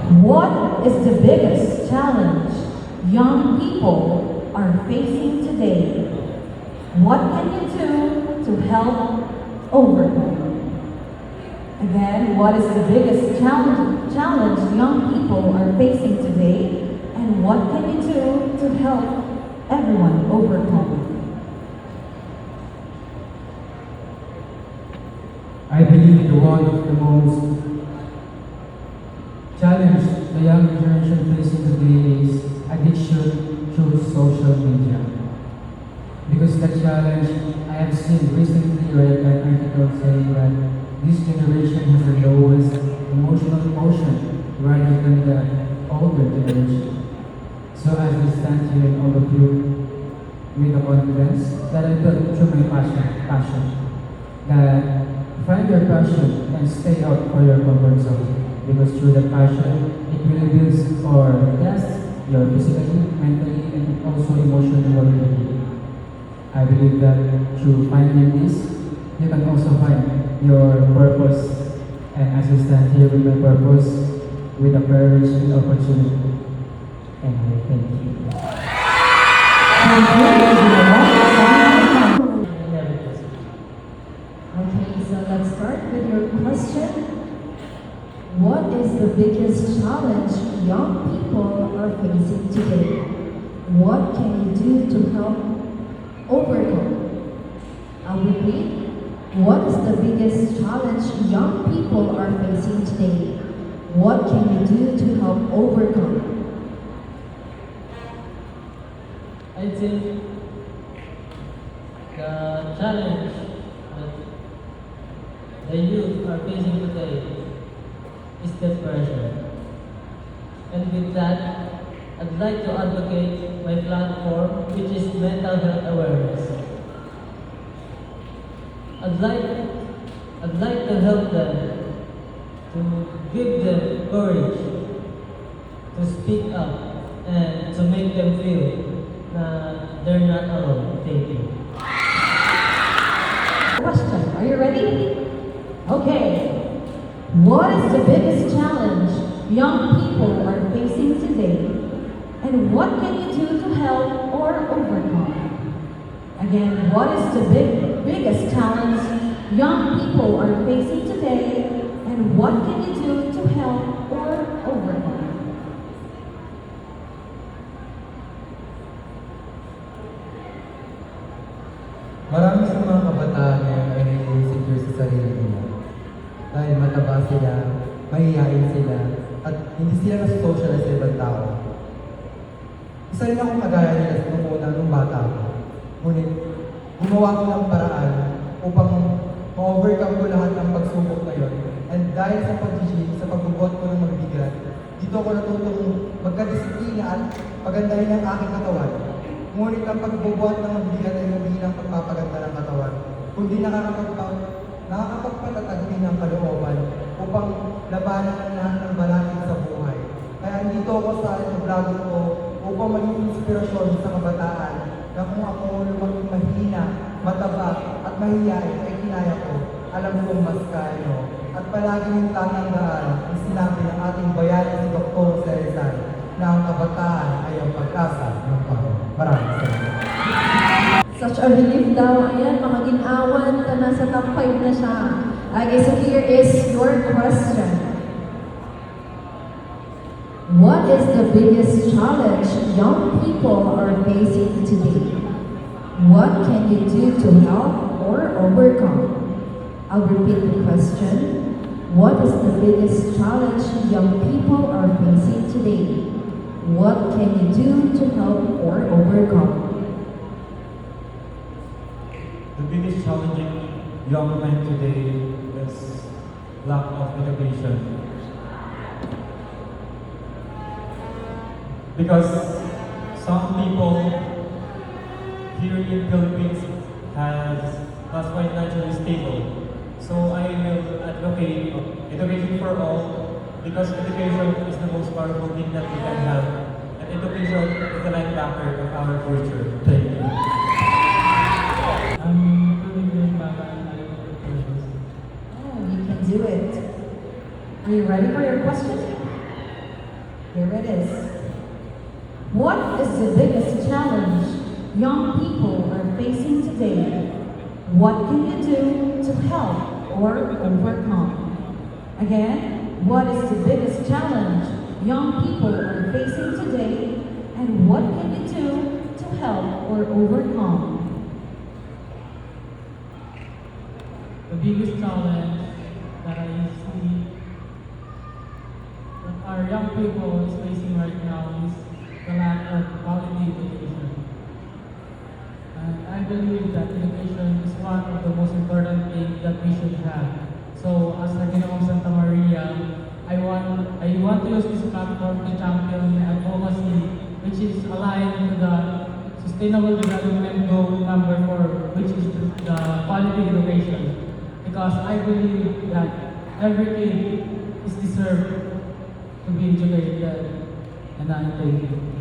What is the biggest challenge young people are facing today? What can you do to help overcome? Again, what is the biggest challenge young people are facing today? And what can you do to help everyone overcome? I believe one of the most challenge the young generation facing today is addiction through social media. Because that challenge, I have seen recently read an article saying that this generation has the lowest emotional quotient rather than the older generation. So as I stand here in all of you with the confidence that I built through my passion, that find your passion and stay out for your comfort zone. Because through the passion, it really builds or tests your physically, mentally, and also emotionally well-being. I believe that through finding this, you can also find your purpose. And as I stand here with my purpose, with the courage and opportunity. And I thank you. Okay, so let's start with your question. What is the biggest challenge young people are facing today? What can you do to help overcome? I'll repeat. What is the biggest challenge young people are facing today? What can you do to help overcome? I think the challenge that the youth are facing today is depression. And with that, I'd like to advocate my platform, which is mental health awareness. I'd like to help them, to give them courage to speak up and to make them feel that they're not alone. Thank you. Question, are you ready? Okay. What is the biggest challenge young people are facing today? And what can you do to help or overcome? Again, what is the biggest challenge young people are facing today? And what can you do to help or overcome? Marami sa mga kabataan ngayon ay insecure sa sarili nila. Dahil mataba sila, mahihain sila, at hindi sila na-socialize sa ibang tao. Isa rin akong kagaya nila nung una nung bata ko. Ngunit, gumawa ko ng paraan upang ma-overcome ko lahat ng pagsubok na yun. And dahil sa pag-gym, sa pagbubuhat ko ng magbigat, dito ako natutong magkadisiplina at pagandahin ang aking katawan. Ngunit ang pagbubuhat ng magbigat ay hindi lang pagpapaganda ng katawan, kundi nakakapagpatatag din ng kalooban upang labanan ang lahat ng balakid sa buhay. Kaya andito ako sa vlog ko upang maging inspirasyon sa kabataan na kung ako lumang mahina, mataba at mahiyain ay kinaya ko, alam kong mas kaya nyo. At palaging tatandaan ang sinabi ng ating bayani si Dr. Cerizal na ang kabataan ay ang pag-asa ng tao. Maraming salamat. Such a relief daw. Ayan, mga ginawan na nasa top 5 na siya. Okay, so here is your question. What is the biggest challenge young people are facing today? What can you do to help or overcome? I'll repeat the question. What is the biggest challenge young people are facing today? What can you do to help or overcome? The biggest challenging young men today is lack of education. Because some people here in Philippines has not financially stable. So I will advocate education for all because education is the most powerful thing that we can have. And education is the linebacker of our future. Thank you. Oh, you can do it. Are you ready for your question? Here it is. What is the biggest challenge young people are facing today? What can you do to help or overcome? Again, what is the biggest challenge young people are facing today? And what can you do to help or overcome? The biggest challenge that I see that our young people is facing right now is the lack of quality education. And I believe that education is one of the most important things that we should have. So as a Ginoong Santa Maria, I want to use this platform to champion advocacy, which is aligned to the Sustainable Development Goal number 4, which is the quality education. Because I believe that every kid is deserved to be educated, and I thank you.